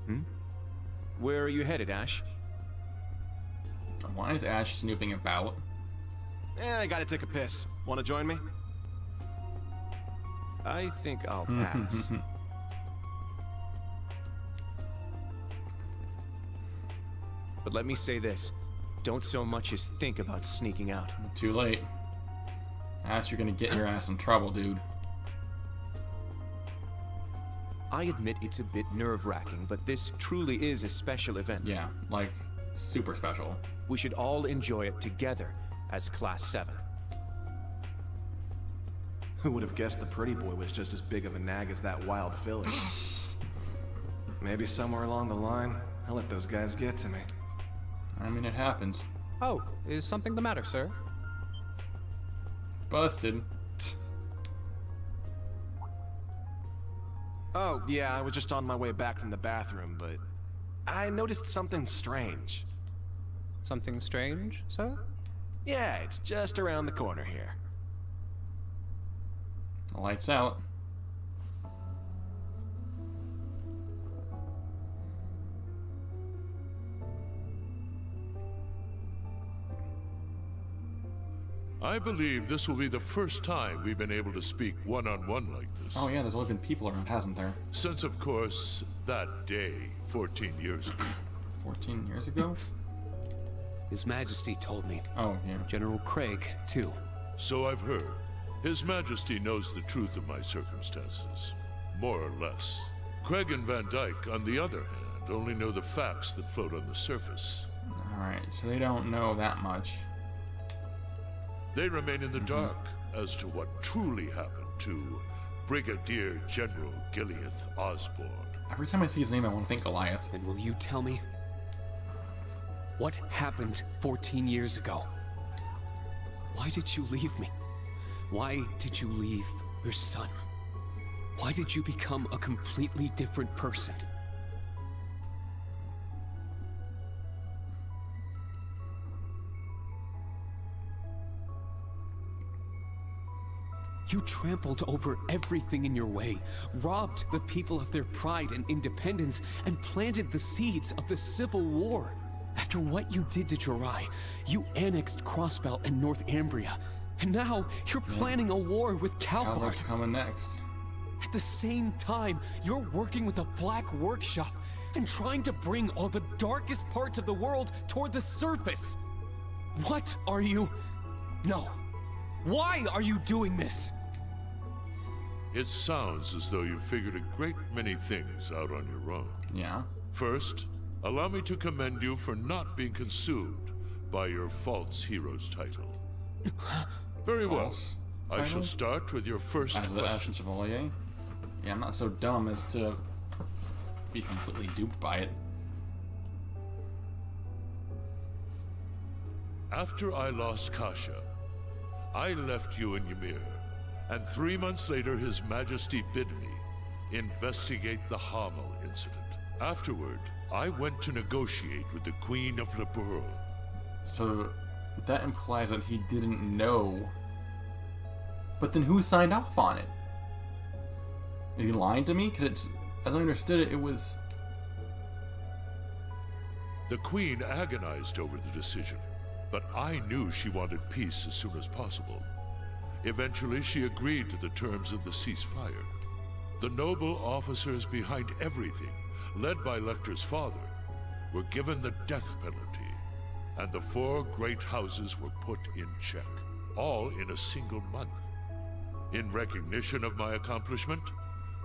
Hmm? Where are you headed, Ash? Why is Ash snooping about? I gotta take a piss. Wanna join me? I think I'll pass. But let me say this. Don't so much as think about sneaking out. Too late. Ash, you're gonna get your ass in trouble, dude. I admit it's a bit nerve-wracking, but this truly is a special event. Yeah, like, super special. We should all enjoy it together as Class 7. Who would have guessed the pretty boy was just as big of a nag as that wild filly? Maybe somewhere along the line, I'll let those guys get to me. I mean, it happens. Oh, is something the matter, sir? Busted. Oh, yeah, I was just on my way back from the bathroom, but I noticed something strange. Something strange, sir? Yeah, it's just around the corner here. Lights out. I believe this will be the first time we've been able to speak one-on-one like this. Oh yeah, there's only been people around, hasn't there? Since, of course, that day, 14 years ago. 14 years ago? His Majesty told me. Oh, yeah. General Craig, too. So I've heard. His Majesty knows the truth of my circumstances. More or less. Craig and Van Dyke, on the other hand, only know the facts that float on the surface. Alright, so they don't know that much. They remain in the dark as to what truly happened to Brigadier General Gileath Osborne. Every time I see his name, I want to think Goliath. Then will you tell me? What happened 14 years ago? Why did you leave me? Why did you leave your son? Why did you become a completely different person? You trampled over everything in your way, robbed the people of their pride and independence, and planted the seeds of the Civil War. After what you did to Jirai, you annexed Crossbelt and North Ambria, and now you're planning a war with Calvard. What's coming next? At the same time, you're working with a black workshop and trying to bring all the darkest parts of the world toward the surface. What are you... No. Why are you doing this? It sounds as though you've figured a great many things out on your own. Yeah. First, allow me to commend you for not being consumed by your false hero's title. Very well. False I shall title? start with your first As the question. Ashen Chevalier? Yeah, I'm not so dumb as to be completely duped by it. After I lost Kasha, I left you in Ymir, and 3 months later His Majesty bid me investigate the Hamel incident. Afterward, I went to negotiate with the Queen of Liberl. So that implies that he didn't know. But then who signed off on it? Is he lying to me? Because it's, as I understood it, it was... The Queen agonized over the decision, but I knew she wanted peace as soon as possible. Eventually, she agreed to the terms of the ceasefire. The noble officers behind everything, led by Lecter's father, were given the death penalty, and the 4 great houses were put in check, all in a single month. In recognition of my accomplishment,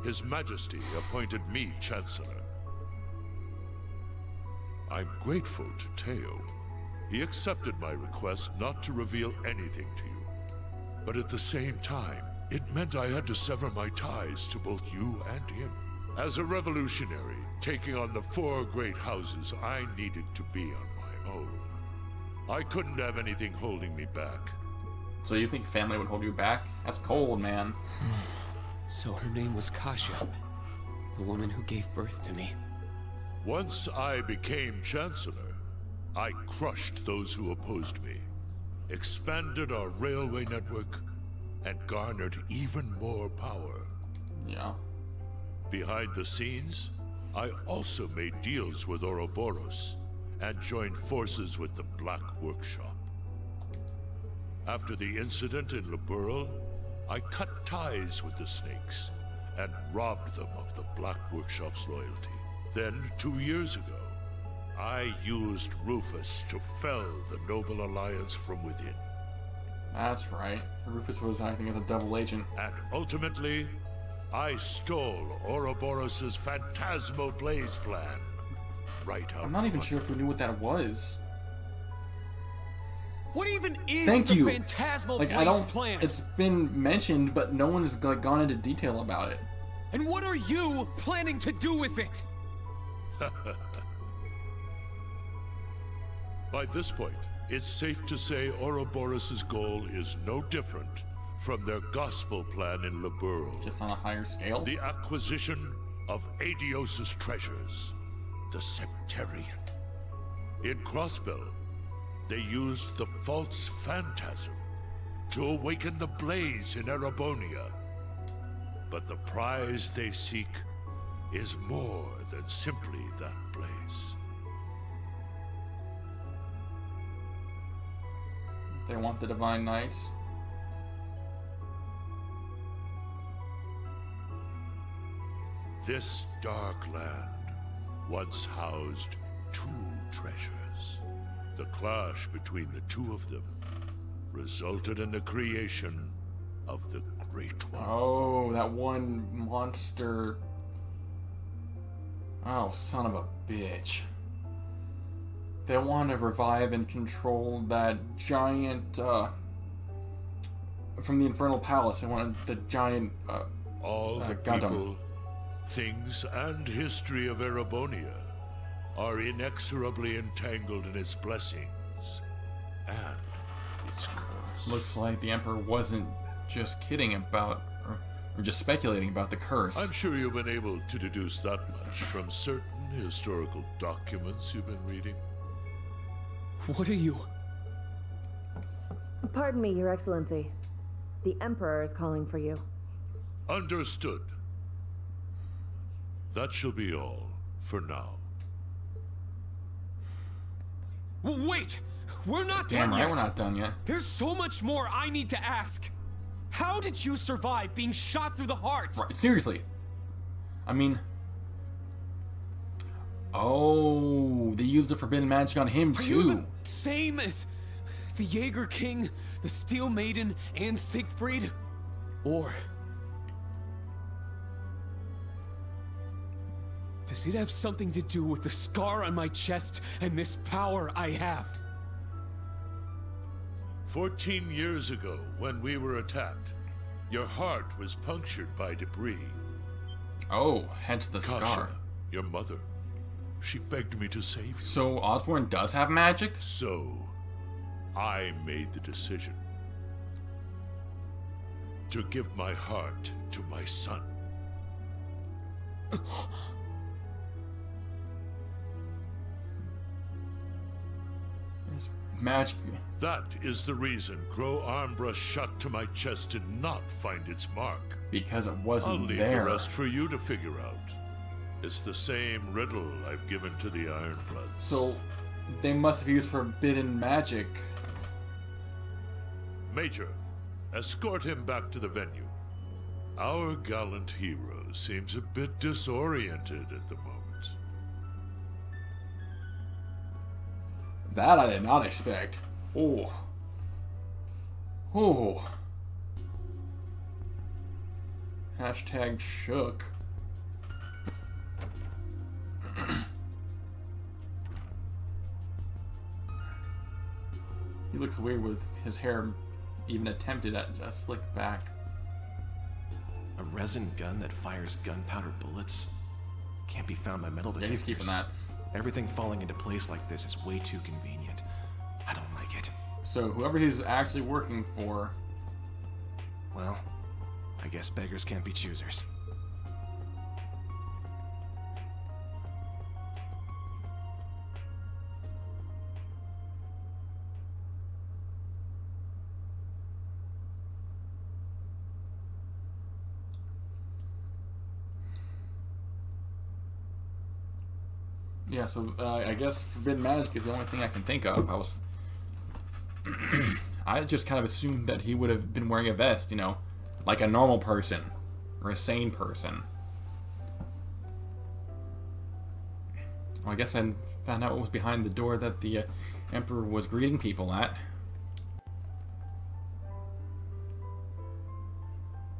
His Majesty appointed me Chancellor. I'm grateful to Teo. He accepted my request not to reveal anything to you. But at the same time, it meant I had to sever my ties to both you and him. As a revolutionary, taking on the 4 great houses, I needed to be on my own. I couldn't have anything holding me back. So you think family would hold you back? That's cold, man. So her name was Kasha, the woman who gave birth to me. Once I became Chancellor, I crushed those who opposed me, expanded our railway network, and garnered even more power. Yeah. Behind the scenes, I also made deals with Ouroboros and joined forces with the Black Workshop. After the incident in Liberl, I cut ties with the Snakes and robbed them of the Black Workshop's loyalty. Then, 2 years ago, I used Rufus to fell the Noble Alliance from within. That's right. Rufus was acting as a double agent. And ultimately, I stole Ouroboros' phantasmal blaze plan. Right out I'm not even front. sure if we knew what that was. What even is Thank the you. Phantasmal Like, Blaze I don't. plan? It's been mentioned, but no one has like gone into detail about it. And what are you planning to do with it? By this point, it's safe to say Ouroboros' goal is no different from their gospel plan in Liberl. Just on a higher scale. The acquisition of Adios' treasures, the Septarian. In Crossbell, they used the false phantasm to awaken the blaze in Erebonia. But the prize they seek is more than simply that blaze. They want the Divine Knights. This dark land once housed two treasures. The clash between the two of them resulted in the creation of the Great One. Oh, that one monster. Oh, son of a bitch. They want to revive and control that giant, from the Infernal Palace. They wanted the giant, All the Gundam. people, things, and history of Erebonia are inexorably entangled in its blessings and its curse. Looks like the Emperor wasn't just kidding about, or just speculating about the curse. I'm sure you've been able to deduce that much from certain historical documents you've been reading. What are you? Pardon me, Your Excellency. The Emperor is calling for you. Understood. That shall be all for now. Wait! We're not Damn done right, yet! we're not done yet. There's so much more I need to ask! How did you survive being shot through the heart? Right, seriously. I mean... Oh, they used the forbidden magic on him, Are you too. the same as the Jaeger King, the Steel Maiden, and Siegfried? Or... does it have something to do with the scar on my chest and this power I have? 14 years ago, when we were attacked, your heart was punctured by debris. Oh, hence the Kasha, scar. your mother, she begged me to save you. So Osborne does have magic? So, I made the decision to give my heart to my son. It's magic. That is the reason Gro Armbrush shot to my chest did not find its mark. Because it I'll wasn't leave there. the rest for you to figure out. It's the same riddle I've given to the Ironbloods. So they must have used forbidden magic. Major, escort him back to the venue. Our gallant hero seems a bit disoriented at the moment. That I did not expect. Oh. Oh. Hashtag shook. He looks weird with his hair even attempted at a slick back. A resin gun that fires gunpowder bullets? Can't be found by metal Yeah, detectors. he's keeping that. Everything falling into place like this is way too convenient. I don't like it. So whoever he's actually working for, Well, I guess beggars can't be choosers. Yeah, so I guess forbidden magic is the only thing I can think of. I just kind of assumed that he would have been wearing a vest, you know, like a normal person or a sane person. Well, I guess I found out what was behind the door that the Emperor was greeting people at.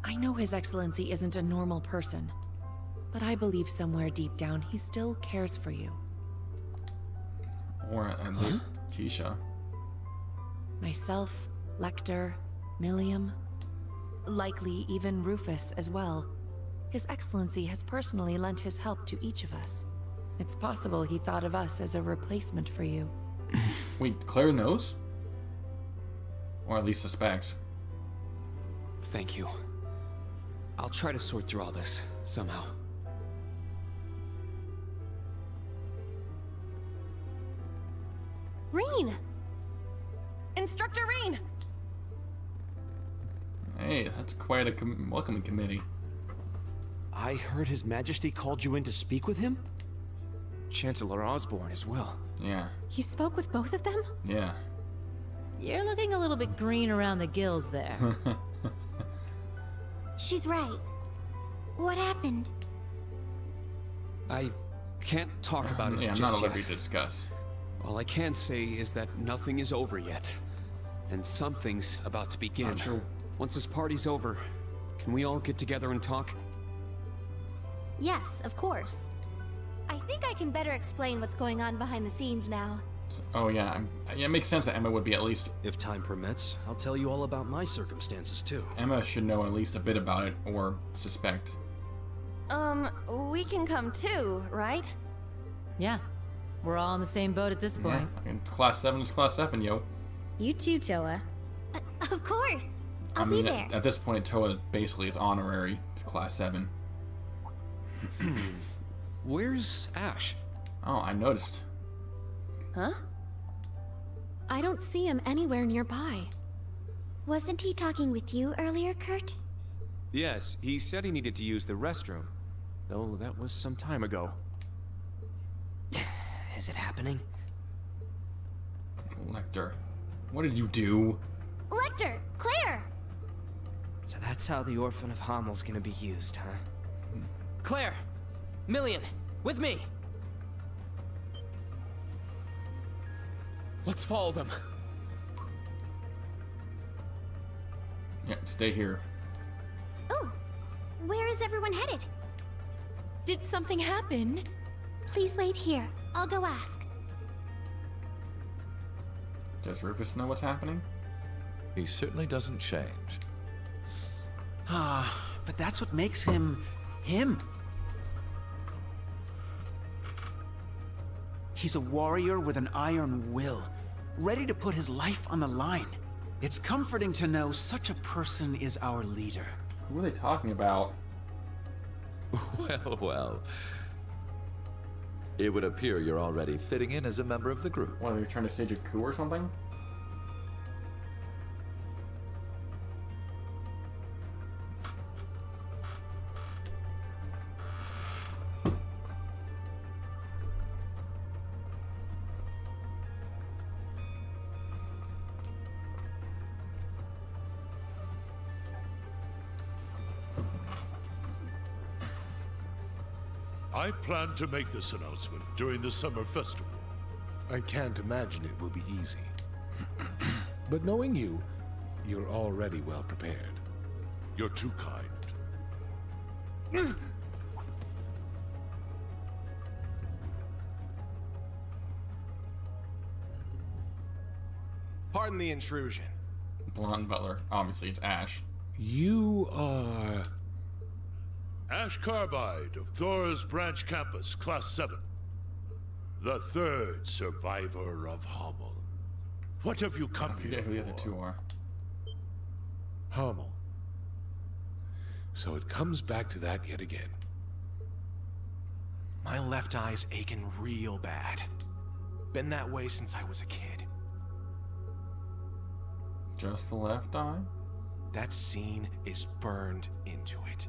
I know His Excellency isn't a normal person, but I believe somewhere deep down he still cares for you. Or at least Keisha. Myself, Lecter, Milliam, likely even Rufus as well. His Excellency has personally lent his help to each of us. It's possible he thought of us as a replacement for you. Wait, Claire knows? Or at least suspects. Thank you. I'll try to sort through all this, somehow. Reen! Instructor Reen! Hey, that's quite a welcoming committee. I heard His Majesty called you in to speak with him? Chancellor Osborne as well. Yeah. You spoke with both of them? Yeah. You're looking a little bit green around the gills there. She's right. What happened? I can't talk about it Yeah, I'm just not at yet. liberty to discuss. All I can say is that nothing is over yet. And something's about to begin. Sure. Once this party's over, can we all get together and talk? Yes, of course. I think I can better explain what's going on behind the scenes now. Oh yeah, yeah, it makes sense that Emma would be at least... If time permits, I'll tell you all about my circumstances too. Emma should know at least a bit about it, or suspect. We can come too, right? Yeah, we're all in the same boat at this point. Yeah, and class 7 is class 7, yo. You too, Toa. Of course. I'll be there. At this point, Toa basically is honorary to class 7. Where's Ash? Oh, I noticed. Huh? I don't see him anywhere nearby. Wasn't he talking with you earlier, Kurt? Yes, he said he needed to use the restroom. Though that was some time ago. Is it happening? Lecter, what did you do? Lecter! Claire! So that's how the Orphan of Hammel's gonna be used, huh? Claire! Million! With me! Let's follow them. Yeah, stay here. Oh, where is everyone headed? Did something happen? Please wait here. I'll go ask. Does Rufus know what's happening? He certainly doesn't change. But that's what makes him... him. He's a warrior with an iron will, ready to put his life on the line. It's comforting to know such a person is our leader. Who are they talking about? Well, well. It would appear you're already fitting in as a member of the group. What, are they trying to stage a coup or something? I plan to make this announcement during the summer festival. I can't imagine it will be easy. But knowing you, you're already well prepared. You're too kind. Pardon the intrusion. Blonde Butler. Obviously, it's Ash. You are... Ash Carbide of Thor's Branch Campus, Class 7. The third survivor of Hamel. What have you come I forget here who the for? other two are. Hamel. So it comes back to that yet again. My left eye's aching real bad. Been that way since I was a kid. Just the left eye? That scene is burned into it.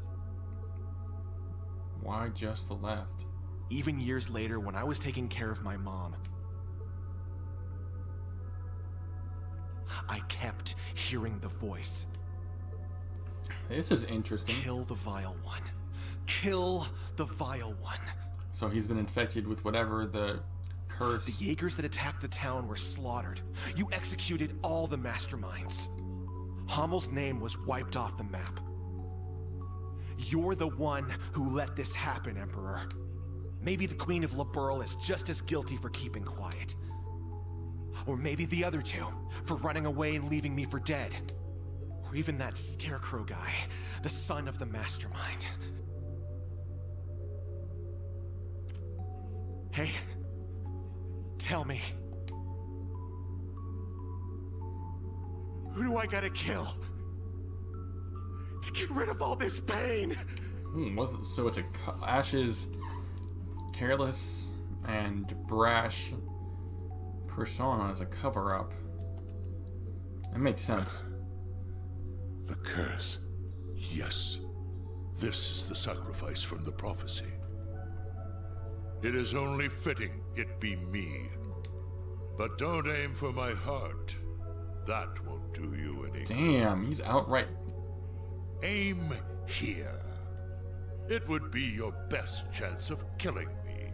Why just the left? Even years later, when I was taking care of my mom, I kept hearing the voice. This is interesting. Kill the Vile One. Kill the Vile One. So he's been infected with whatever the curse. The Jaegers that attacked the town were slaughtered. You executed all the masterminds. Hammel's name was wiped off the map. You're the one who let this happen, Emperor. Maybe the Queen of Liberl is just as guilty for keeping quiet. Or maybe the other two, for running away and leaving me for dead. Or even that Scarecrow guy, the son of the mastermind. Hey, tell me. Who do I gotta kill? To get rid of all this pain? So it's Ash's careless and brash persona as a cover-up. It makes sense. The curse. Yes. This is the sacrifice from the prophecy. It is only fitting it be me. But don't aim for my heart. That won't do you any good. Damn, he's outright. Aim here. It would be your best chance of killing me.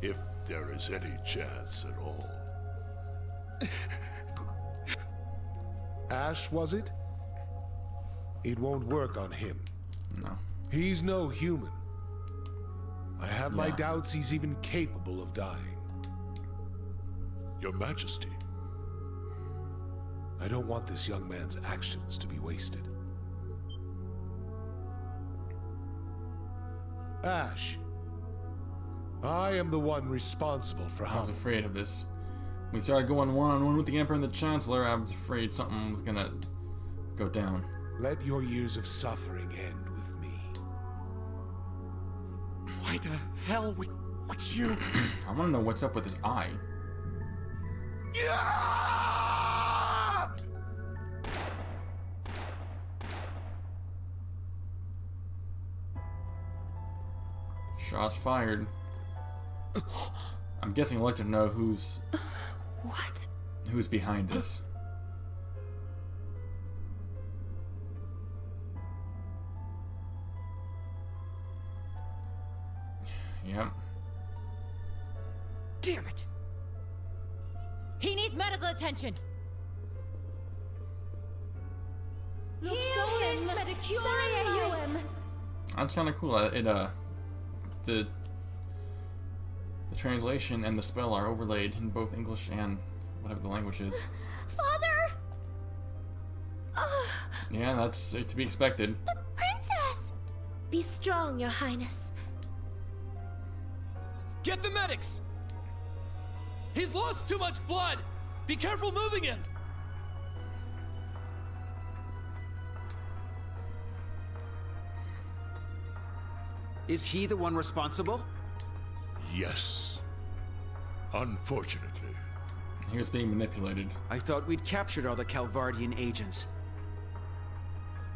If there is any chance at all. Ash, was it? It won't work on him. No. He's no human. I have my doubts he's even capable of dying. Your Majesty. I don't want this young man's actions to be wasted. Ash. I am the one responsible for how... I was afraid of this. When we started going one-on-one with the Emperor and the Chancellor, I was afraid something was gonna go down. Let your years of suffering end with me. Why the hell would you... I want to know what's up with his eye. Shots fired. I'm guessing I'd like to know who's behind this. Yep. Damn it! He needs medical attention. That's kind of cool. The translation and the spell are overlaid in both English and whatever the language is. Father! Yeah, that's to be expected. The princess! Be strong, Your Highness. Get the medics! He's lost too much blood! Be careful moving him! Is he the one responsible? Yes. Unfortunately. He was being manipulated. I thought we'd captured all the Calvardian agents.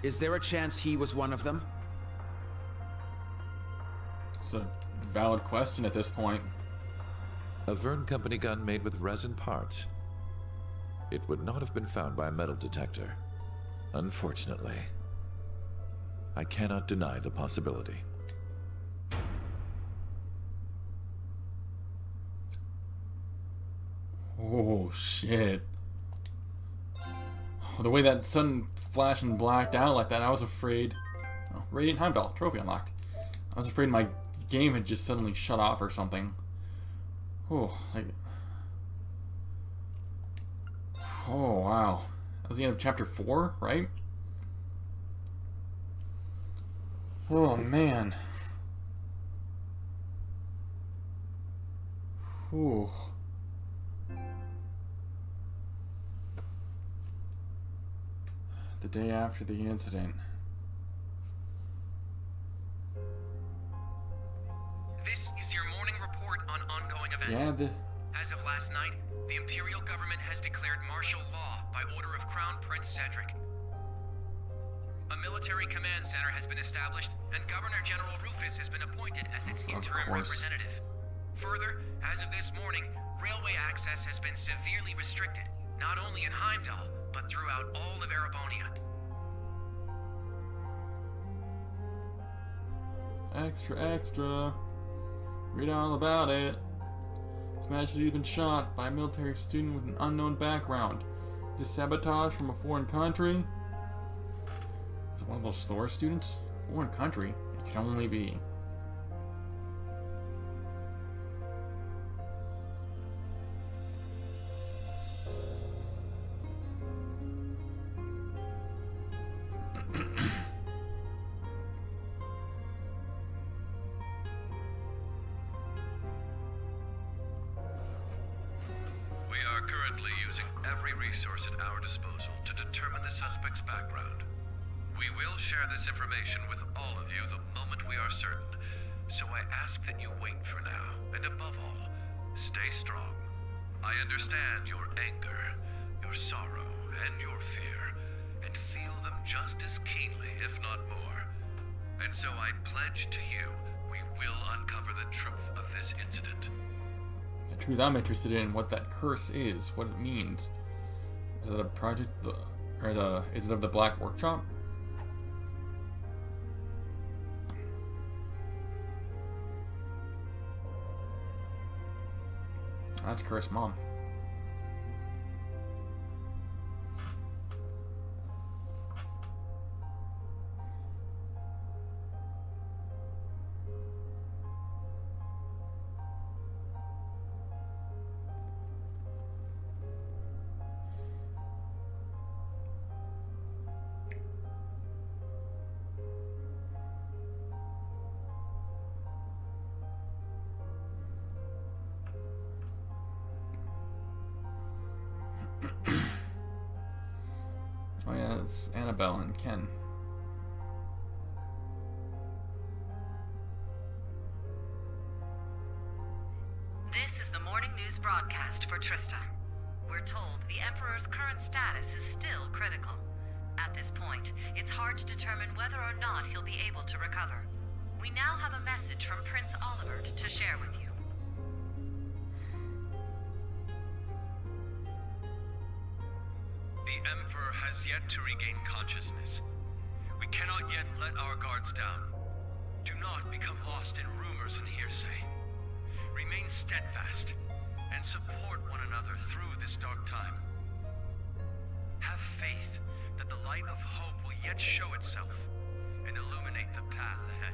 Is there a chance he was one of them? It's a valid question at this point. A Vern Company gun made with resin parts. It would not have been found by a metal detector. Unfortunately. I cannot deny the possibility. Oh, shit. The way that sudden flash and blacked out like that, I was afraid... Oh, Radiant Heimdall, trophy unlocked. I was afraid my game had just suddenly shut off or something. Oh, oh, wow. That was the end of chapter 4, right? Oh, man. Whew. The day after the incident. This is your morning report on ongoing events. Yeah, As of last night, the Imperial government has declared martial law by order of Crown Prince Cedric. A military command center has been established, and Governor General Rufus has been appointed as its interim representative. Further, as of this morning, railway access has been severely restricted, not only in Heimdall, but throughout all of Erebonia. Extra. Read all about it. His Majesty's been shot by a military student with an unknown background. Is this sabotage from a foreign country? Is it one of those Thor students? Foreign country? It can only be. We are currently using every resource at our disposal to determine the suspect's background. We will share this information with all of you the moment we are certain, so I ask that you wait for now, and above all, stay strong. I understand your anger, your sorrow, and your fear, and feel them just as keenly, if not more. And so I pledge to you, we will uncover the truth of this incident. The truth I'm interested in, what that curse is, what it means. Is it a project, is it of the Black Workshop? That's Cursed Mom. Oh yeah, it's Annabelle and Ken. This is the morning news broadcast for Trista. We're told the Emperor's current status is still critical. At this point, it's hard to determine whether or not he'll be able to recover. We now have a message from Prince Olivert to share with you. The Emperor has yet to regain consciousness. We cannot yet let our guards down. Do not become lost in rumors and hearsay. Remain steadfast and support one another through this dark time. Have faith that the light of hope will yet show itself and illuminate the path ahead.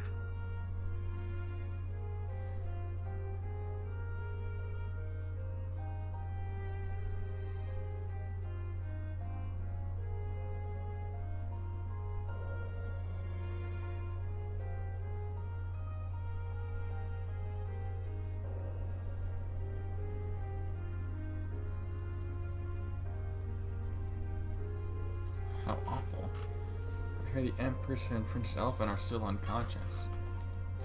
How awful. I hear the Empress and Prince Elfin are still unconscious.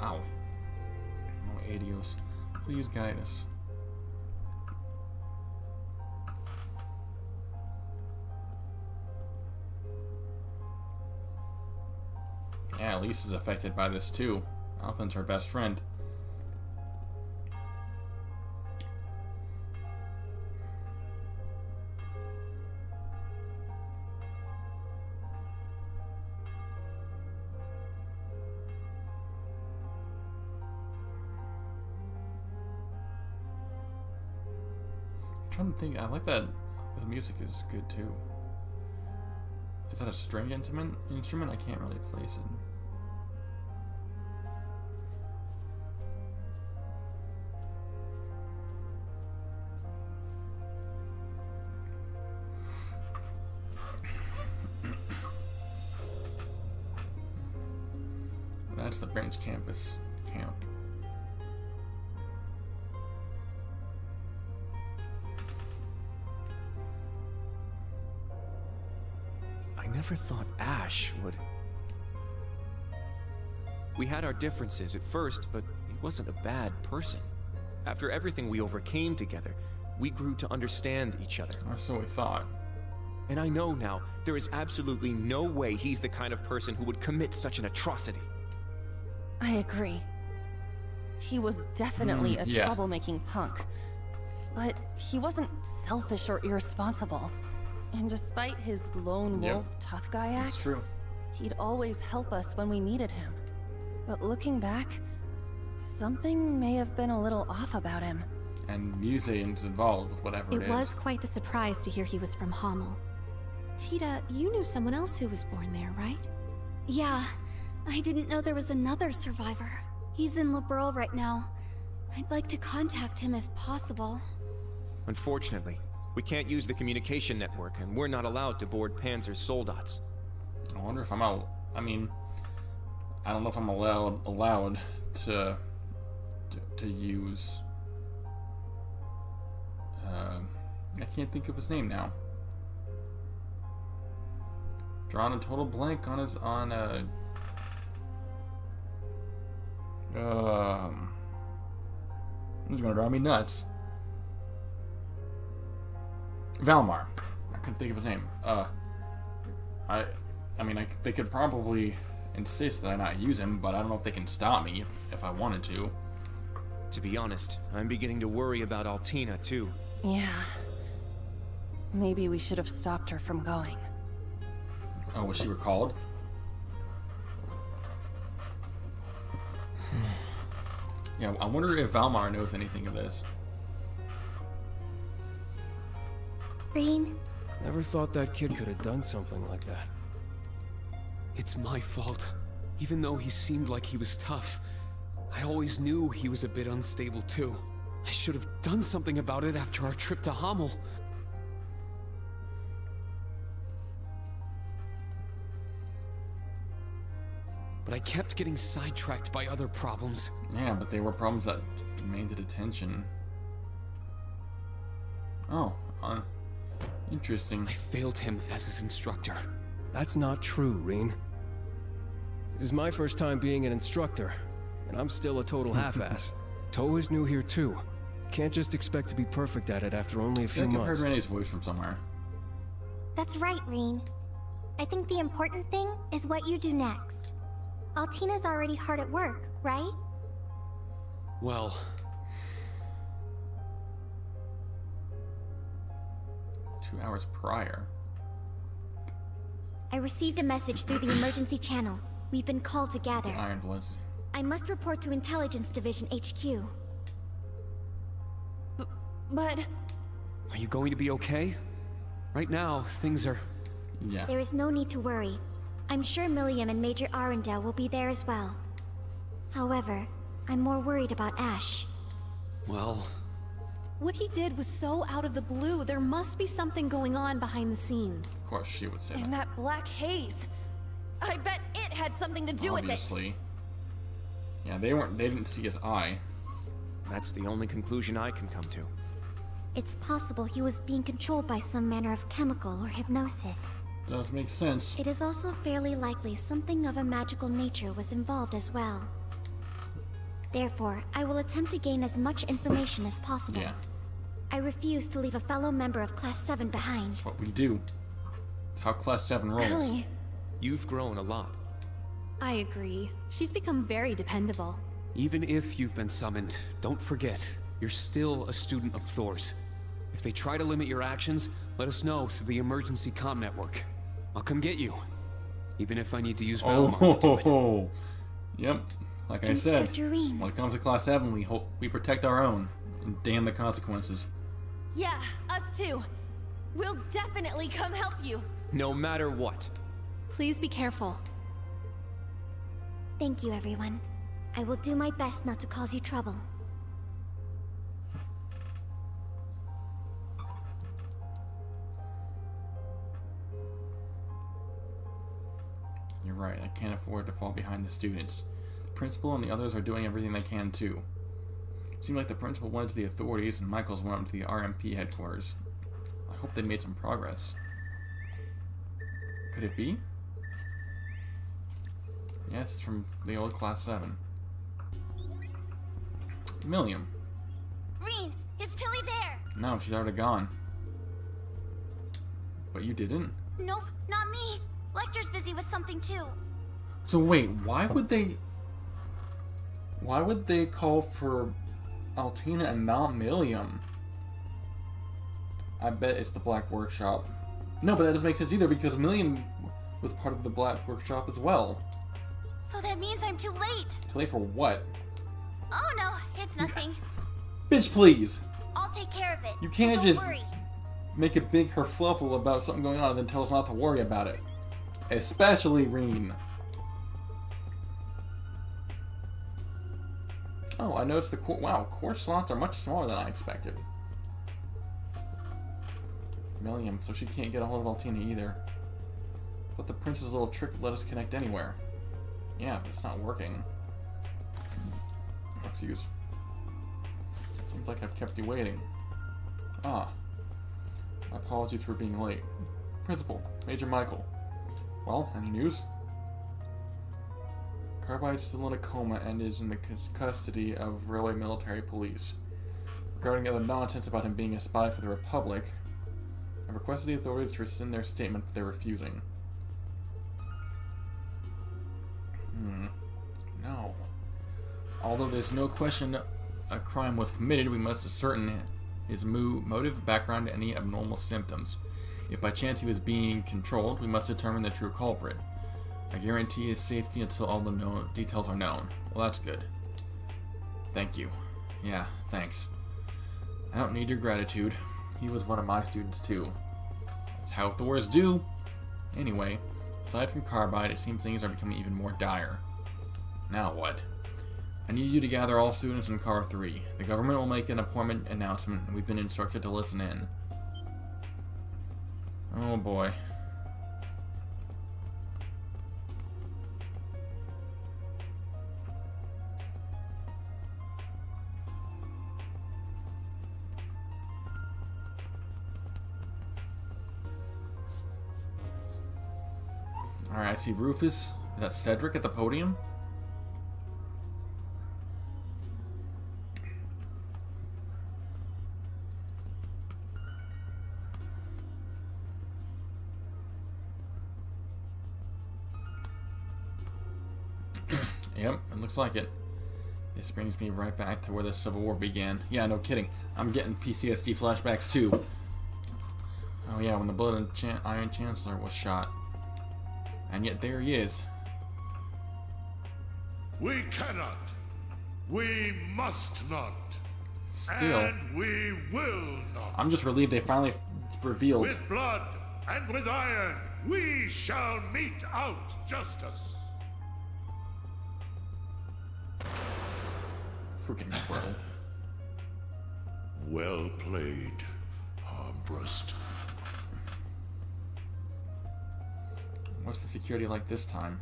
Ow. Oh, Adios. Please guide us. Yeah, Lisa's affected by this too. Elfin's her best friend. I'm trying to think. I like that the music is good too. Is that a string instrument? I can't really place it. That's the branch campus camp. I never thought Ash would... We had our differences at first, but he wasn't a bad person. After everything we overcame together, we grew to understand each other. Or so we thought. And I know now, there is absolutely no way he's the kind of person who would commit such an atrocity. I agree. He was definitely a yeah. troublemaking punk. But he wasn't selfish or irresponsible. And despite his lone Yep. wolf tough guy act, It's true. he'd always help us when we needed him. But looking back, something may have been a little off about him. And museums involved with whatever it It is. was quite the surprise to hear he was from Hamel. Tita, you knew someone else who was born there, right? Yeah, I didn't know there was another survivor. He's in Liberl right now. I'd like to contact him if possible. Unfortunately, we can't use the communication network, and we're not allowed to board Panzer's soldats. I wonder if I'm out. I mean, I don't know if I'm allowed to use. I can't think of his name now. Drawn a total blank on his This is gonna drive me nuts. Valmar. I couldn't think of his name. I mean, they could probably insist that I not use him, but I don't know if they can stop me if I wanted to. To be honest, I'm beginning to worry about Altina, too. Yeah. Maybe we should have stopped her from going. Oh, was she recalled? Yeah, I wonder if Valmar knows anything of this. Green? Never thought that kid could have done something like that. It's my fault. Even though he seemed like he was tough, I always knew he was a bit unstable too. I should have done something about it after our trip to Hamel. But I kept getting sidetracked by other problems. Yeah, but they were problems that demanded attention. Oh, interesting. I failed him as his instructor. That's not true, Reen. This is my first time being an instructor, and I'm still a total half-ass. Toe is new here too. Can't just expect to be perfect at it after only a few I think I've months. heard Renee's voice from somewhere. That's right, Reen. I think the important thing is what you do next. Altina's already hard at work, right? Well... 2 hours prior. I received a message through the emergency channel. We've been called to gather. The Iron Bloods. I must report to Intelligence Division HQ. But... Are you going to be okay? Right now, things are... Yeah. There is no need to worry. I'm sure Milliam and Major Arundel will be there as well. However, I'm more worried about Ash. Well... What he did was so out of the blue. There must be something going on behind the scenes. Of course she would say And that black haze. I bet it had something to do with it. Obviously. Yeah, they didn't see his eye. That's the only conclusion I can come to. It's possible he was being controlled by some manner of chemical or hypnosis. Does make sense. It is also fairly likely something of a magical nature was involved as well. Therefore, I will attempt to gain as much information as possible. Yeah. I refuse to leave a fellow member of Class 7 behind. That's what we do. It's how Class 7 rolls. Ellie. You've grown a lot. I agree. She's become very dependable. Even if you've been summoned, don't forget, you're still a student of Thor's. If they try to limit your actions, let us know through the emergency comm network. I'll come get you. Even if I need to use Valmar to do it. Oh, yep. Like I said, Instructor Reen. when it comes to Class 7, we protect our own, and damn the consequences. Yeah, us too. We'll definitely come help you. No matter what. Please be careful. Thank you, everyone. I will do my best not to cause you trouble. You're right, I can't afford to fall behind the students. The principal and the others are doing everything they can too. Seemed like the principal went to the authorities and Michaels went up to the RMP headquarters. I hope they made some progress. Could it be? Yes, it's from the old Class 7. Milliam. Reen, is Tilly there? No, she's already gone. But you didn't? Nope, not me. Lecter's busy with something too. So wait, why would they call for Altina and not Milliam? I bet it's the Black Workshop. No, but that doesn't make sense either because Milliam was part of the Black Workshop as well. So that means I'm too late. Too late for what? Oh no, it's nothing. Bitch, please. I'll take care of it. You can't Don't just worry. make a big kerfluffle about something going on and then tell us not to worry about it. Especially Reen. Oh, I noticed the core slots are much smaller than I expected. Milliam, so she can't get a hold of Altina either. But the prince's little trick let us connect anywhere. Yeah, but it's not working. Excuse. Seems like I've kept you waiting. Ah. My apologies for being late. Principal, Major Michael. Well, any news? Carbide's still in a coma and is in the custody of Railway Military Police. Regarding other nonsense about him being a spy for the Republic, I've requested the authorities to rescind their statement, but they're refusing. No. Although there's no question a crime was committed, we must ascertain his motive, background, and any abnormal symptoms. If by chance he was being controlled, we must determine the true culprit. I guarantee his safety until all the details are known. Well, that's good. Thank you. Yeah, thanks. I don't need your gratitude. He was one of my students too. That's how Thors do. Anyway, aside from Carbide, it seems things are becoming even more dire. Now what? I need you to gather all students in Car 3. The government will make an appointment announcement, and we've been instructed to listen in. Oh boy. Alright, I see Rufus. Is that Cedric at the podium? Yep, it looks like it. This brings me right back to where the Civil War began. Yeah, no kidding. I'm getting PTSD flashbacks too. Oh yeah, when the Blood and Iron Chancellor was shot. And yet there he is. We cannot. We must not. Still. And we will not. I'm just relieved they finally revealed. With blood and with iron, we shall mete out justice. Freaking incredible. Well played, Armbrust. What's the security like this time?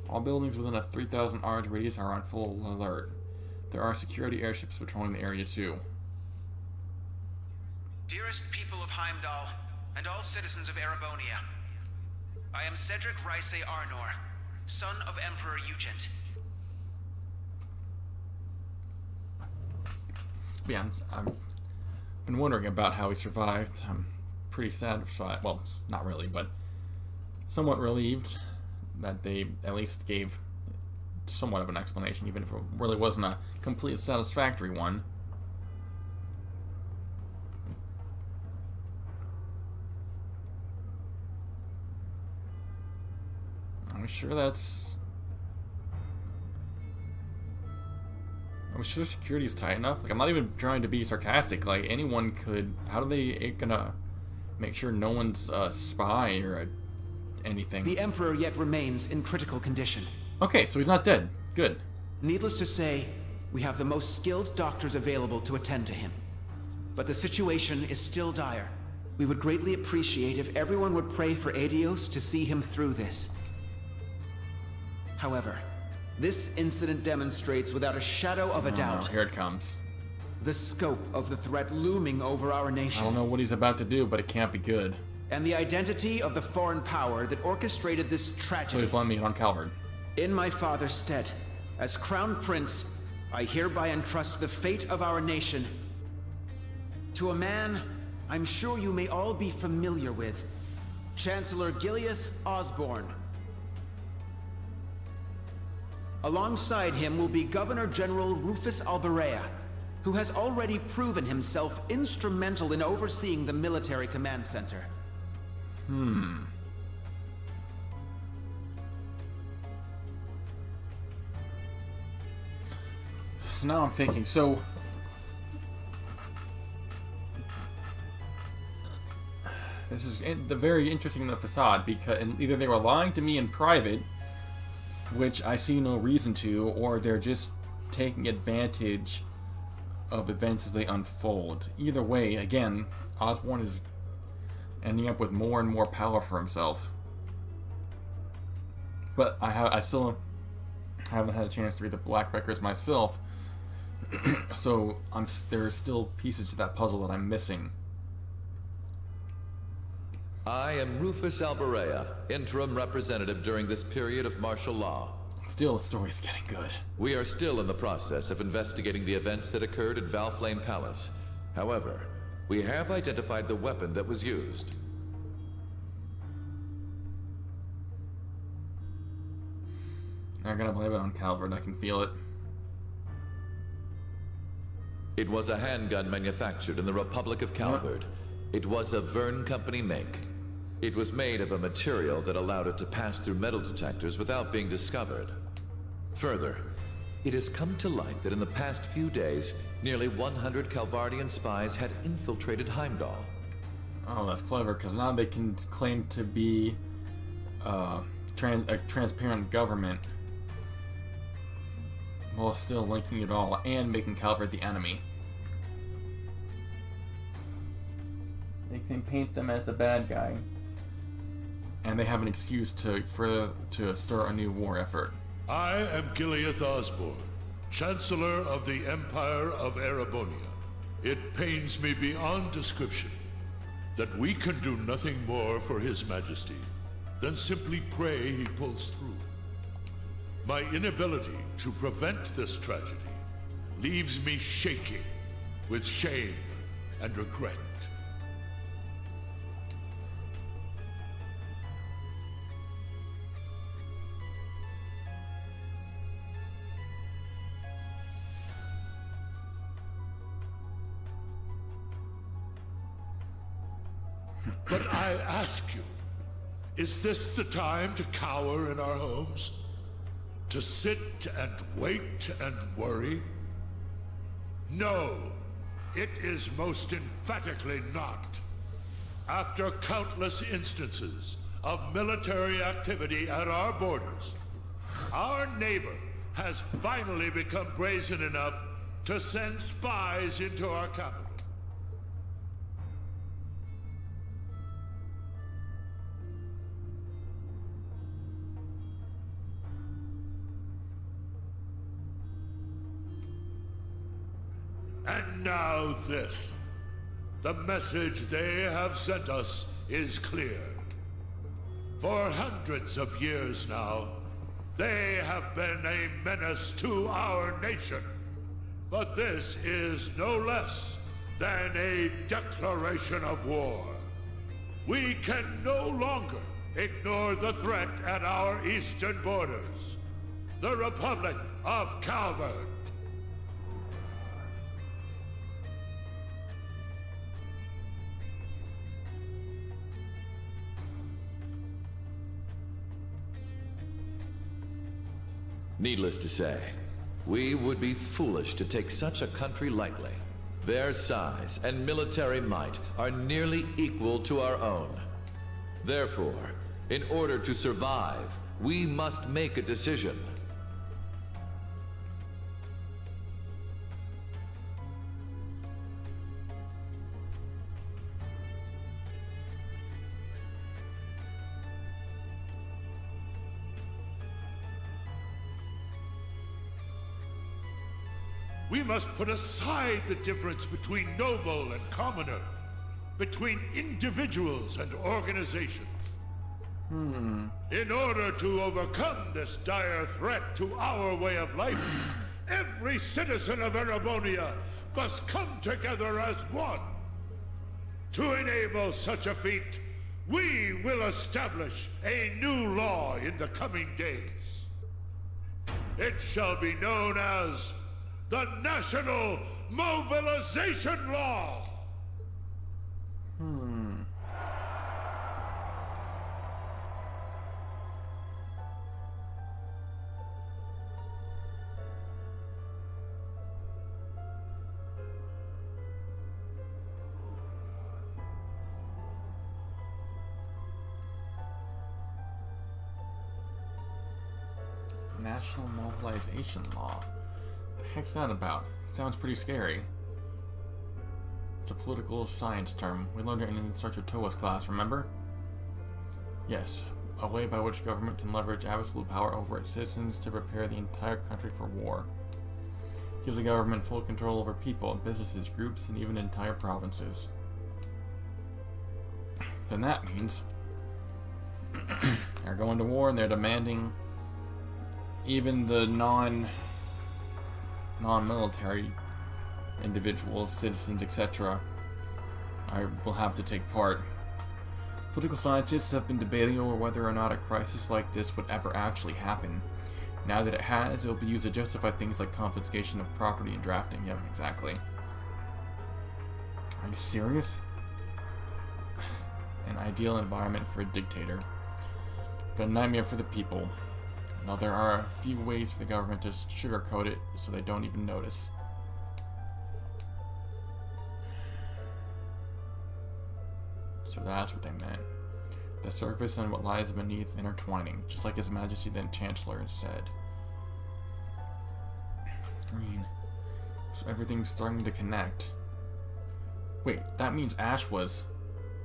All buildings within a 3,000 yard radius are on full alert. There are security airships patrolling the area too. Dearest people of Heimdall, and all citizens of Erebonia, I am Cedric Rice Arnor, son of Emperor Ugent. Yeah, I've been wondering about how he survived. I'm pretty sad. Well, not really, but somewhat relieved that they at least gave somewhat of an explanation, even if it really wasn't a completely satisfactory one. I'm sure that's... I'm sure security's tight enough. Like, I'm not even trying to be sarcastic. Like, anyone could... How are they gonna make sure no one's a spy or anything? The Emperor yet remains in critical condition. Okay, so he's not dead. Good. Needless to say, we have the most skilled doctors available to attend to him. But the situation is still dire. We would greatly appreciate if everyone would pray for Adios to see him through this. However, this incident demonstrates without a shadow of a doubt. Here it comes. The scope of the threat looming over our nation. I don't know what he's about to do, but it can't be good. And the identity of the foreign power that orchestrated this tragedy. So he's blaming it on Calvard. In my father's stead, as Crown Prince, I hereby entrust the fate of our nation to a man I'm sure you may all be familiar with Chancellor Gileath Osborne. Alongside him will be Governor General Rufus Alberea, who has already proven himself instrumental in overseeing the military command center. So now I'm thinking, so... This is very interesting in the facade, because either they were lying to me in private, which I see no reason to, or they're just taking advantage of events as they unfold. Either way, again, Osborne is ending up with more and more power for himself. But I still haven't had a chance to read the Black Records myself, so there are still pieces to that puzzle that I'm missing. I am Rufus Alberea, interim representative during this period of martial law. Still, the story's getting good. We are still in the process of investigating the events that occurred at Valflame Palace. However, we have identified the weapon that was used. I'm gonna blame it on Calvert, I can feel it. It was a handgun manufactured in the Republic of Calvert. It was a Verne Company make. It was made of a material that allowed it to pass through metal detectors without being discovered. Further, it has come to light that in the past few days, nearly 100 Calvardian spies had infiltrated Heimdall. Oh, that's clever, because now they can claim to be a transparent government while still linking it all and making Calvert the enemy. They can paint them as the bad guy, and they have an excuse to start a new war effort. I am Gileath Osborne, Chancellor of the Empire of Erebonia. It pains me beyond description that we can do nothing more for His Majesty than simply pray he pulls through. My inability to prevent this tragedy leaves me shaking with shame and regret. But I ask you, is this the time to cower in our homes? To sit and wait and worry? No, it is most emphatically not. After countless instances of military activity at our borders, our neighbor has finally become brazen enough to send spies into our capital. And now this. The message they have sent us is clear. For hundreds of years now, they have been a menace to our nation. But this is no less than a declaration of war. We can no longer ignore the threat at our eastern borders. The Republic of Calvert. Needless to say, we would be foolish to take such a country lightly. Their size and military might are nearly equal to our own. Therefore, in order to survive, we must make a decision. We must put aside the difference between noble and commoner, between individuals and organizations. In order to overcome this dire threat to our way of life, every citizen of Erebonia must come together as one. To enable such a feat, We will establish a new law in the coming days. It shall be known as the National Mobilization Law! National Mobilization Law. The heck's that about? Sounds pretty scary. It's a political science term. We learned it in Instructor Towa's class, remember? Yes, a way by which government can leverage absolute power over its citizens to prepare the entire country for war. Gives the government full control over people, businesses, groups, and even entire provinces. Then that means they're going to war and they're demanding even the non-military individuals, citizens, etc. will have to take part. Political scientists have been debating over whether or not a crisis like this would ever actually happen. Now that it has, it will be used to justify things like confiscation of property and drafting. Yeah, exactly. Are you serious? An ideal environment for a dictator, but a nightmare for the people. Now, there are a few ways for the government to sugarcoat it so they don't even notice. So that's what they meant. The surface and what lies beneath intertwining, just like His Majesty the Chancellor has said. I mean, so everything's starting to connect. Wait, that means Ash was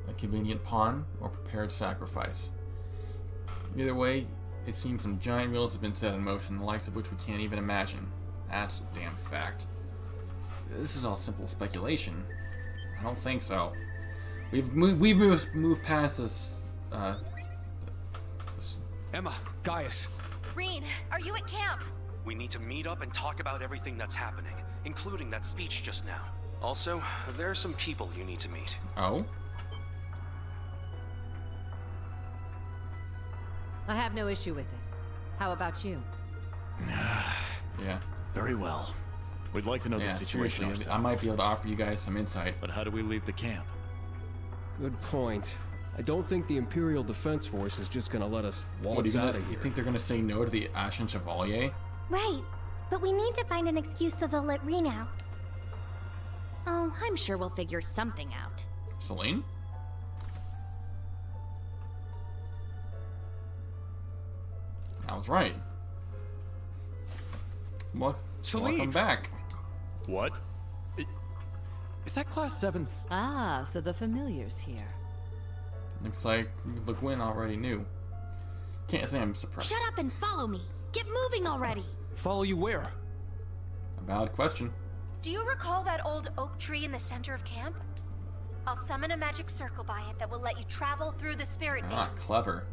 a convenient pawn or prepared sacrifice. Either way, it seems some giant wheels have been set in motion, the likes of which we can't even imagine. That's a damn fact. This is all simple speculation. I don't think so. We've moved past this, Emma, Gaius. Reen, are you at camp? We need to meet up and talk about everything that's happening, including that speech just now. Also, there are some people you need to meet. Oh? I have no issue with it. How about you? Yeah. Very well. We'd like to know the situation ourselves. I might be able to offer you guys some insight. But how do we leave the camp? Good point. I don't think the Imperial Defense Force is just gonna let us waltz out of here. You think they're gonna say no to the Ashen Chevalier? Right. But we need to find an excuse so they'll let Reen out. Oh, I'm sure we'll figure something out. Celine? I was right. What? Celine! Welcome back. What? Is that Class 7's? Ah, so the familiar's here. Looks like Le Guin already knew. Can't say I'm surprised. Shut up and follow me. Get moving already. Follow you where? A valid question. Do you recall that old oak tree in the center of camp? I'll summon a magic circle by it that will let you travel through the spirit veins. Ah, clever.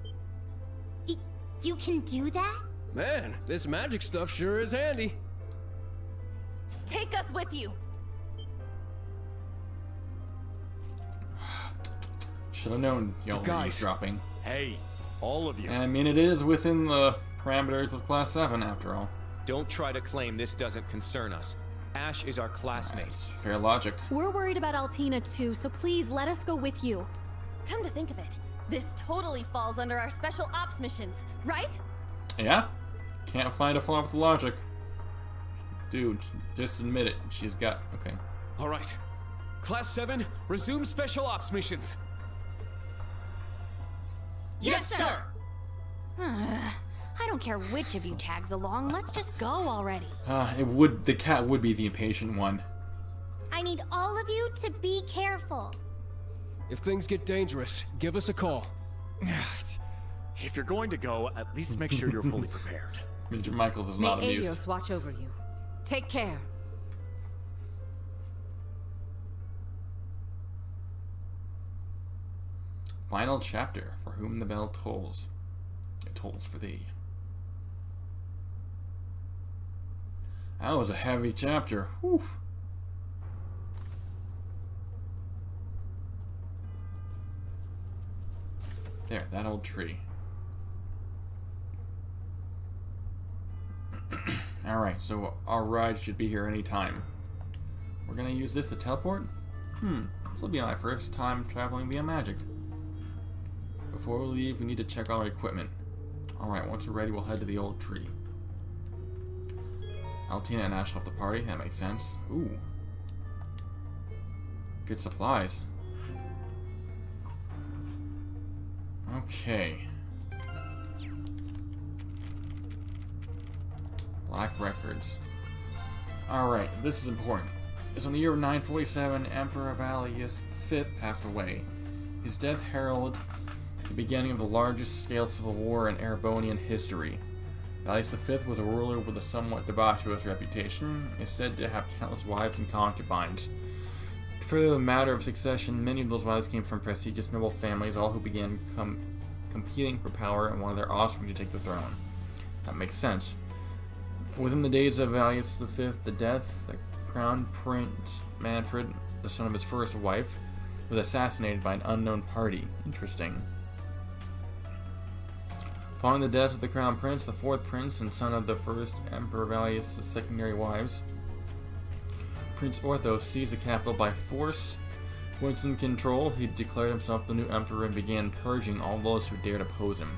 You can do that? Man, this magic stuff sure is handy. Take us with you. Should have known y'all were eavesdropping. Hey, all of you. I mean, it is within the parameters of Class 7, after all. Don't try to claim this doesn't concern us. Ash is our classmate. Nice. Fair logic. We're worried about Altina too, so please let us go with you. Come to think of it, this totally falls under our special ops missions, right? Yeah? Can't find a flaw with the logic. Dude, just admit it. She's got... Okay. Alright. Class 7, resume special ops missions. Yes, sir! I don't care which of you tags along, let's just go already. The cat would be the impatient one. I need all of you to be careful. If things get dangerous, give us a call. If you're going to go, at least make sure you're fully prepared. Mr. Michaels is not amused. May Adios watch over you. Take care. Final chapter. For whom the bell tolls. It tolls for thee. That was a heavy chapter. Whew. There, that old tree. Alright, so our ride should be here anytime. We're gonna use this to teleport? This will be my first time traveling via magic. Before we leave, we need to check all our equipment. Alright, once we're ready, we'll head to the old tree. Altina and Ash left the party, that makes sense. Ooh. Good supplies. Okay. Black records. Alright, this is important. It's on the year of 947, Emperor Valius V passed away. His death heralded the beginning of the largest scale civil war in Erebonian history. Valius V was a ruler with a somewhat debaucherous reputation, is said to have countless wives and concubines. To further the matter of succession, many of those wives came from prestigious noble families, all who began competing for power and wanted their offspring to take the throne. That makes sense. Within the days of Valius V, the death, the Crown Prince Manfred, the son of his first wife, was assassinated by an unknown party. Interesting. Following the death of the Crown Prince, the fourth prince and son of the first Emperor Valius' secondary wives, Prince Orthos seized the capital by force. Once in control, he declared himself the new emperor and began purging all those who dared oppose him.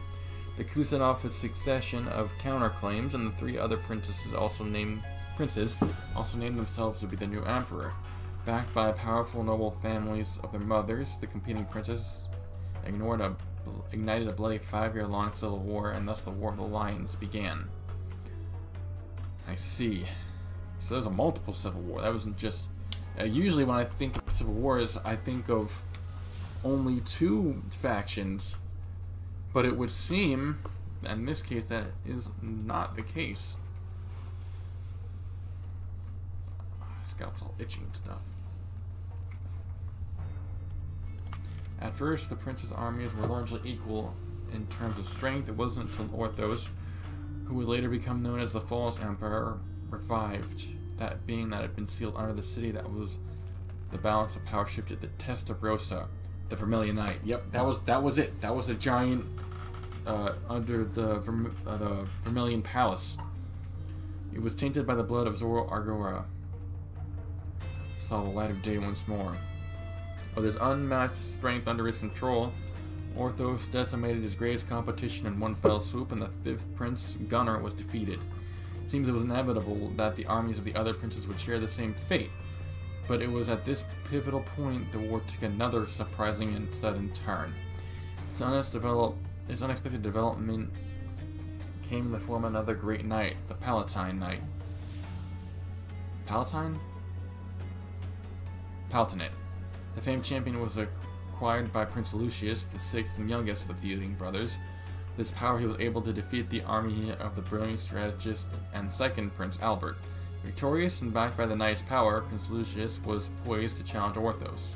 The coup set off a succession of counterclaims, and the three other princes also named themselves to be the new emperor. Backed by powerful noble families of their mothers, the competing princes ignited a bloody 5-year-long civil war, and thus the War of the Lions began. I see. So there's a multiple civil war. That wasn't just... usually when I think of civil wars, I think of only 2 factions. But it would seem, in this case, that is not the case. Scalp's all itchy and stuff. At first, the prince's armies were largely equal in terms of strength. It wasn't until Orthos, who would later become known as the False Emperor, revived. That being that it had been sealed under the city, that was the balance of power shifted to Testarossa, the Vermilion Knight. Yep, that was it. That was the giant under the Vermilion Palace. It was tainted by the blood of Zoro Argora. Saw the light of day once more. With his unmatched strength under his control, Orthos decimated his greatest competition in one fell swoop, and the 5th Prince, Gunnar, was defeated. It seems it was inevitable that the armies of the other princes would share the same fate, but it was at this pivotal point the war took another surprising and sudden turn. Its unexpected development came in the form of another great knight, the Palatine Knight. Palatine? Palatinate. The famed champion was acquired by Prince Lucius, the 6th and youngest of the feuding brothers. With his power, he was able to defeat the army of the brilliant strategist and 2nd Prince Albert. Victorious and backed by the knight's power, Prince Lucius was poised to challenge Orthos.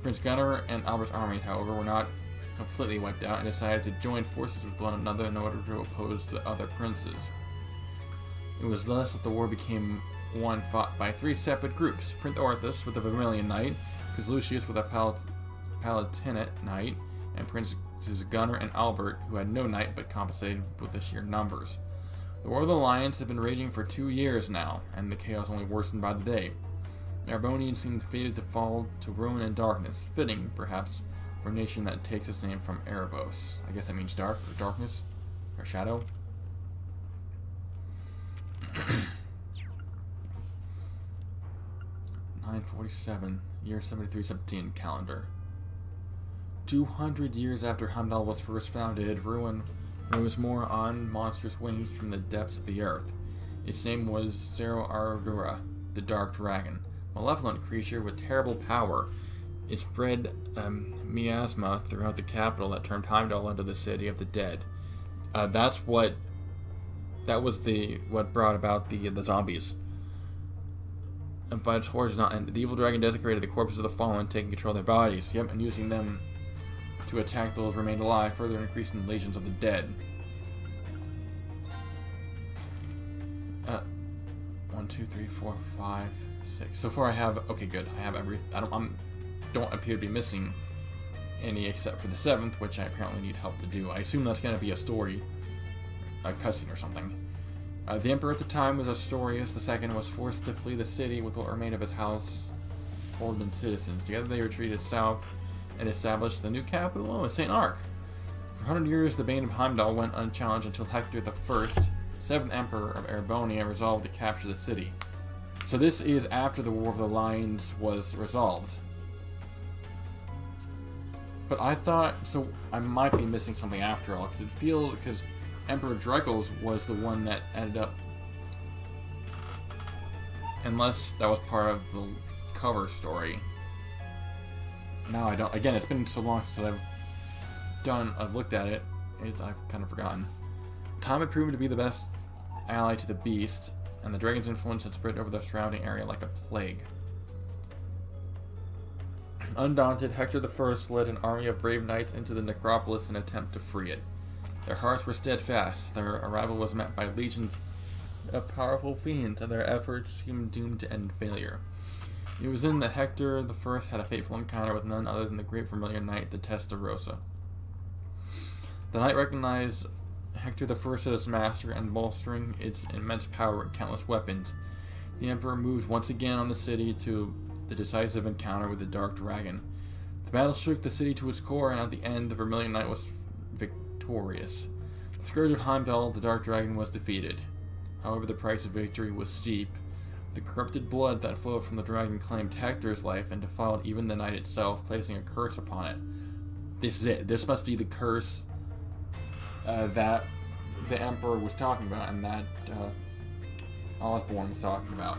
Prince Gunnar and Albert's army, however, were not completely wiped out and decided to join forces with one another in order to oppose the other princes. It was thus that the war became one fought by 3 separate groups: Prince Orthos with the Vermilion Knight, Prince Lucius with a Palatinate Knight, and Princes Gunnar and Albert, who had no knight but compensated with the sheer numbers. The War of the Lions had been raging for 2 years now, and the chaos only worsened by the day. Erebonian seemed fated to fall to ruin and darkness, fitting, perhaps, for a nation that takes its name from Erebos. I guess that means dark, or darkness, or shadow. 947, year 7317 calendar. 200 years after Heimdall was first founded, ruin rose more on monstrous wings from the depths of the earth. Its name was Zero Argura, the Dark Dragon, a malevolent creature with terrible power. It spread miasma throughout the capital that turned Heimdall into the city of the dead. That was what brought about the zombies. But its horror did not end. The evil dragon desecrated the corpses of the fallen, taking control of their bodies, and using them to attack those who remained alive, further increasing the legions of the dead. 1, 2, 3, 4, 5, 6. So far I have... Okay, good. I have every... I don't appear to be missing any except for the 7th, which I apparently need help to do. I assume that's going to be a story, a cutscene or something. The Emperor at the time was Astorius. The second was forced to flee the city with what remained of his household and citizens. Together they retreated south and established the new capital in St. Arc. For 100 years, the Bane of Heimdall went unchallenged until Hector the First, 7th Emperor of Erebonia, resolved to capture the city. So this is after the War of the Lions was resolved. But I thought, so I might be missing something after all, because it feels, because Emperor Dracos was the one that ended up, unless that was part of the cover story. Now I don't, again, it's been so long since I've looked at it, I've kind of forgotten. Time had proven to be the best ally to the beast, and the dragon's influence had spread over the surrounding area like a plague. Undaunted, Hector I led an army of brave knights into the necropolis in an attempt to free it. Their hearts were steadfast. Their arrival was met by legions of powerful fiends, and their efforts seemed doomed to end in failure. It was then that Hector I had a fateful encounter with none other than the great familiar knight, the Testarossa. The knight recognized Hector I as his master, and bolstering its immense power with countless weapons, the Emperor moved once again on the city to the decisive encounter with the Dark Dragon. The battle shook the city to its core, and at the end, the Vermilion Knight was victorious. The Scourge of Heimdall, the Dark Dragon, was defeated. However, the price of victory was steep. The corrupted blood that flowed from the dragon claimed Hector's life and defiled even the knight itself, placing a curse upon it. This is it. This must be the curse that the Emperor was talking about, and that Osborne was talking about.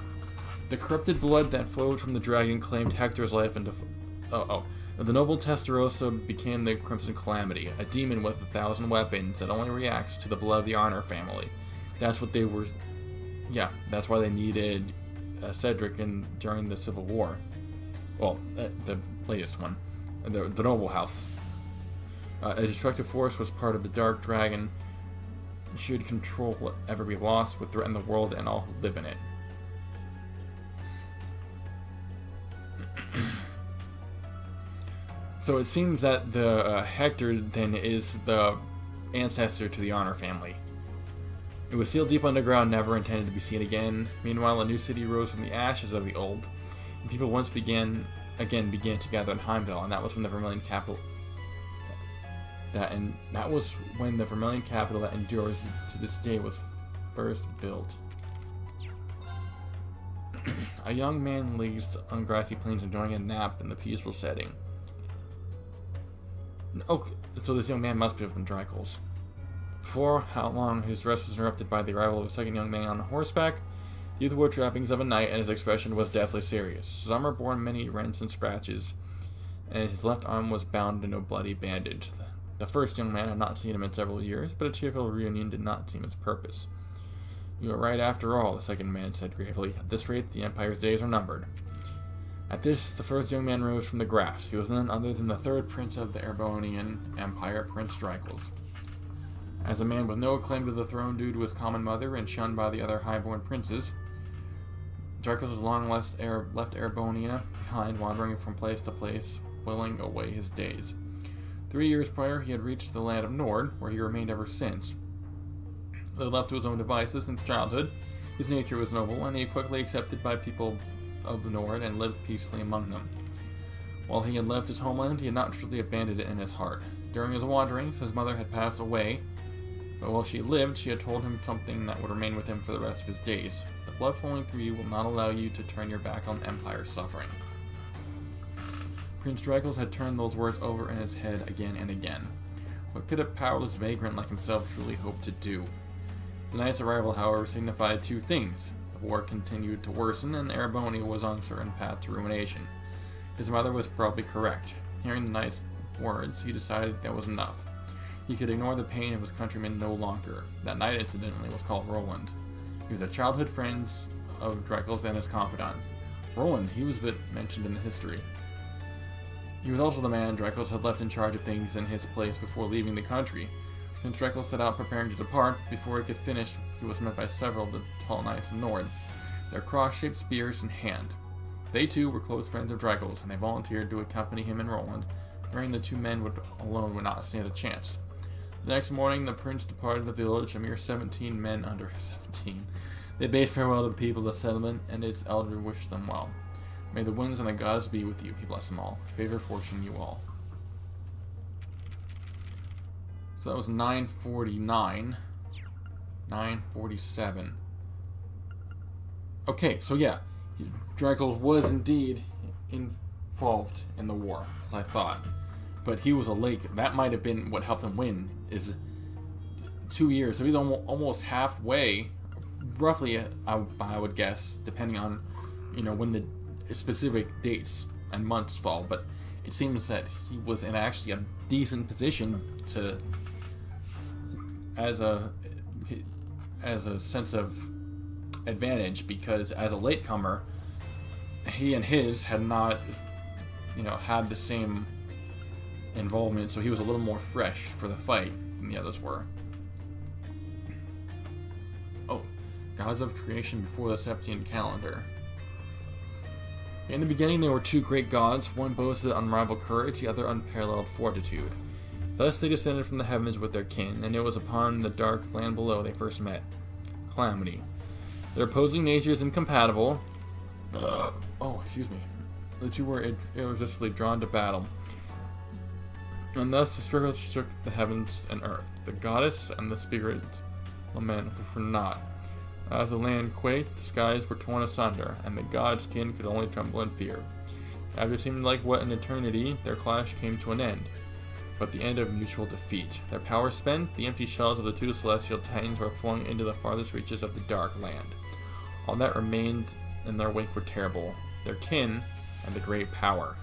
The corrupted blood that flowed from the dragon claimed Hector's life and the noble Testarossa became the Crimson Calamity, a demon with 1,000 weapons that only reacts to the blood of the Honor family. That's what they were. Yeah, that's why they needed Cedric during the Civil War. Well, the latest one, the Noble House. A destructive force was part of the Dark Dragon. Should control whatever we lost, would threaten the world and all who live in it. So it seems that the Hector then is the ancestor to the Honor family. It was sealed deep underground, never intended to be seen again. Meanwhile, a new city rose from the ashes of the old, and people once began to gather in Heimdall, and that was when the Vermilion capital. That was when the Vermilion capital that endures to this day was first built. A young man lays on grassy plains enjoying a nap in the peaceful setting. Oh, so this young man must be from Dracos. Before how long his rest was interrupted by the arrival of a second young man on horseback. The youth wore trappings of a knight, and his expression was deathly serious. His armor bore many rents and scratches, and his left arm was bound in a bloody bandage. The first young man had not seen him in several years, but a cheerful reunion did not seem its purpose. "You are right after all," the second man said gravely. "At this rate, the Empire's days are numbered." At this, the first young man rose from the grass. He was none other than the third prince of the Erebonian Empire, Prince Dracos. As a man with no claim to the throne due to his common mother and shunned by the other highborn princes, Dracos has long left Erebonia behind, wandering from place to place, whiling away his days. 3 years prior, he had reached the land of Nord, where he remained ever since. Though left to his own devices since childhood, his nature was noble, and he quickly accepted by people of the Nord and lived peacefully among them. While he had left his homeland, he had not truly abandoned it in his heart. During his wanderings, his mother had passed away, but while she lived, she had told him something that would remain with him for the rest of his days. The blood flowing through you will not allow you to turn your back on Empire's suffering. Prince Dracos had turned those words over in his head again and again. What could a powerless vagrant like himself truly hope to do? The knight's arrival, however, signified two things. The war continued to worsen, and Erebonia was on a certain path to ruination. His mother was probably correct. Hearing the knight's words, he decided that was enough. He could ignore the pain of his countrymen no longer. That knight, incidentally, was called Roland. He was a childhood friend of Dracos and his confidant. Roland, he was mentioned in the history. He was also the man Dracos had left in charge of things in his place before leaving the country. Prince Dracos set out preparing to depart. Before he could finish, he was met by several of the tall knights of Nord, their cross-shaped spears in hand. They too were close friends of Dracos, and they volunteered to accompany him and Roland fearing the two men alone would not stand a chance. The next morning, the prince departed the village, a mere 17 men under 17. They bade farewell to the people of the settlement, and its elder wished them well. May the winds and the gods be with you, he blessed them all. Favor fortune you all. So that was 949. 947. Okay, so yeah, Dracos was indeed involved in the war, as I thought. But he was a late. That might have been what helped him win. Is 2 years, so he's almost halfway, roughly. I would guess, depending on, when the specific dates and months fall. But it seems that he was in actually a decent position to, as a sense of advantage, because as a latecomer, he and his had not, had the same involvement, so he was a little more fresh for the fight than the others were. Oh, gods of creation before the Septian calendar. In the beginning there were two great gods, one boasted unrivaled courage, the other unparalleled fortitude. Thus they descended from the heavens with their kin, and it was upon the dark land below they first met. Calamity. Their opposing natures incompatible. Oh, excuse me. The two were irresistibly drawn to battle. And thus the struggle shook the heavens and earth. The goddess and the spirit lament for naught. As the land quaked, the skies were torn asunder, and the god's kin could only tremble in fear. After it seemed like what an eternity, their clash came to an end. But the end of mutual defeat. Their power spent, the empty shells of the two celestial titans were flung into the farthest reaches of the dark land. All that remained in their wake were terrible, their kin and the great power.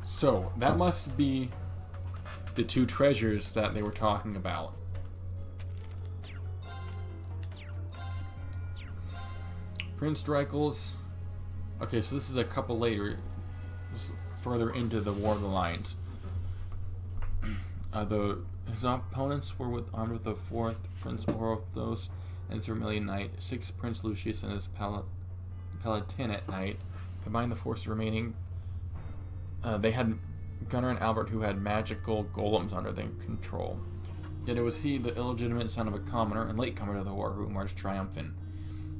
So, that must be the two treasures that they were talking about. Prince Dracos. Okay, so this is a couple later, further into the War of the Lions. His opponents were armed with the 4th Prince Orthos and his Vermilion Knight, 6th Prince Lucius and his Palatinate Knight. Combined the forces remaining, they had Gunnar and Albert, who had magical golems under their control. Yet it was he, the illegitimate son of a commoner and latecomer to the war, who marched triumphant.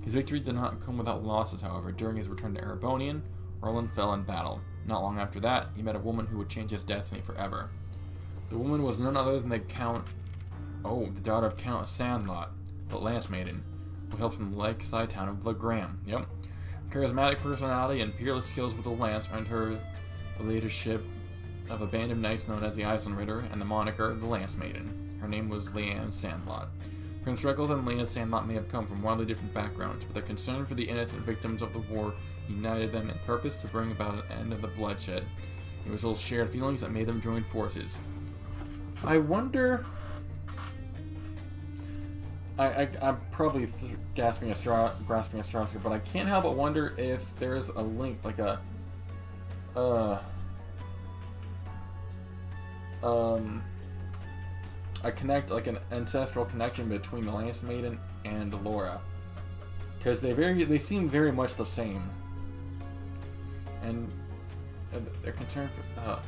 His victory did not come without losses, however. During his return to Erebonian, Roland fell in battle. Not long after that, he met a woman who would change his destiny forever. The woman was none other than the daughter of Count Sandlot, the Lance Maiden, who hailed from the lakeside town of Legram. Yep. Charismatic personality and peerless skills with the lance earned her the leadership of a band of knights known as the Eisenritter and the moniker the Lance Maiden. Her name was Leanne Sandlot. Prince Dracos and Leanne Sandlot may have come from wildly different backgrounds, but their concern for the innocent victims of the war united them in purpose to bring about an end of the bloodshed. It was those shared feelings that made them join forces. I wonder... I'm probably grasping at straws here, but I can't help but wonder if there's a link, like an ancestral connection between the Lance Maiden and Laura, because they seem very much the same, and they're concerned for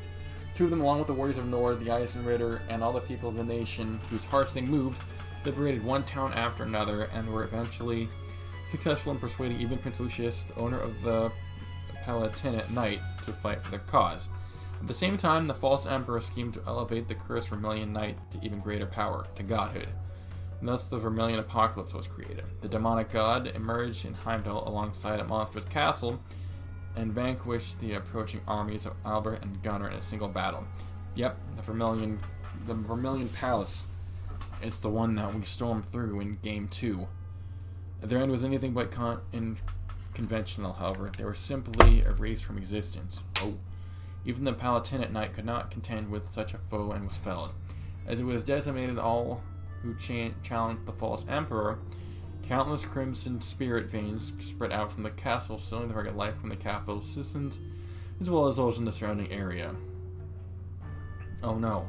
two of them, along with the warriors of Nord, the Eisenritter, and all the people of the nation whose hearts they moved, liberated one town after another, and were eventually successful in persuading even Prince Lucius, the owner of the Palatinate Knight, to fight for their cause. At the same time, the false emperor schemed to elevate the cursed Vermilion Knight to even greater power, to godhood. And thus the Vermilion Apocalypse was created. The demonic god emerged in Heimdall alongside a monstrous castle, and vanquished the approaching armies of Albert and Gunnar in a single battle. Yep, the Vermilion Palace. It's the one that we stormed through in Game 2. Their end was anything but conventional, however. They were simply erased from existence. Oh. Even the Palatinate Knight could not contend with such a foe and was felled. As it was decimated, all who challenged the false emperor, countless crimson spirit veins spread out from the castle, stealing the very life from the capital citizens, as well as those in the surrounding area. Oh no.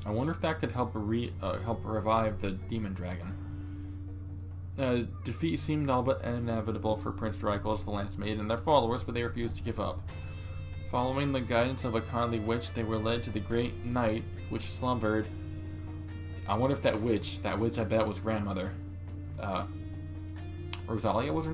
I wonder if that could help revive the demon dragon. Defeat seemed all but inevitable for Prince Draculus, the Lance Maiden, and their followers, but they refused to give up. Following the guidance of a kindly witch, they were led to the great night which slumbered. I wonder if that witch I bet was grandmother. Rosalia was her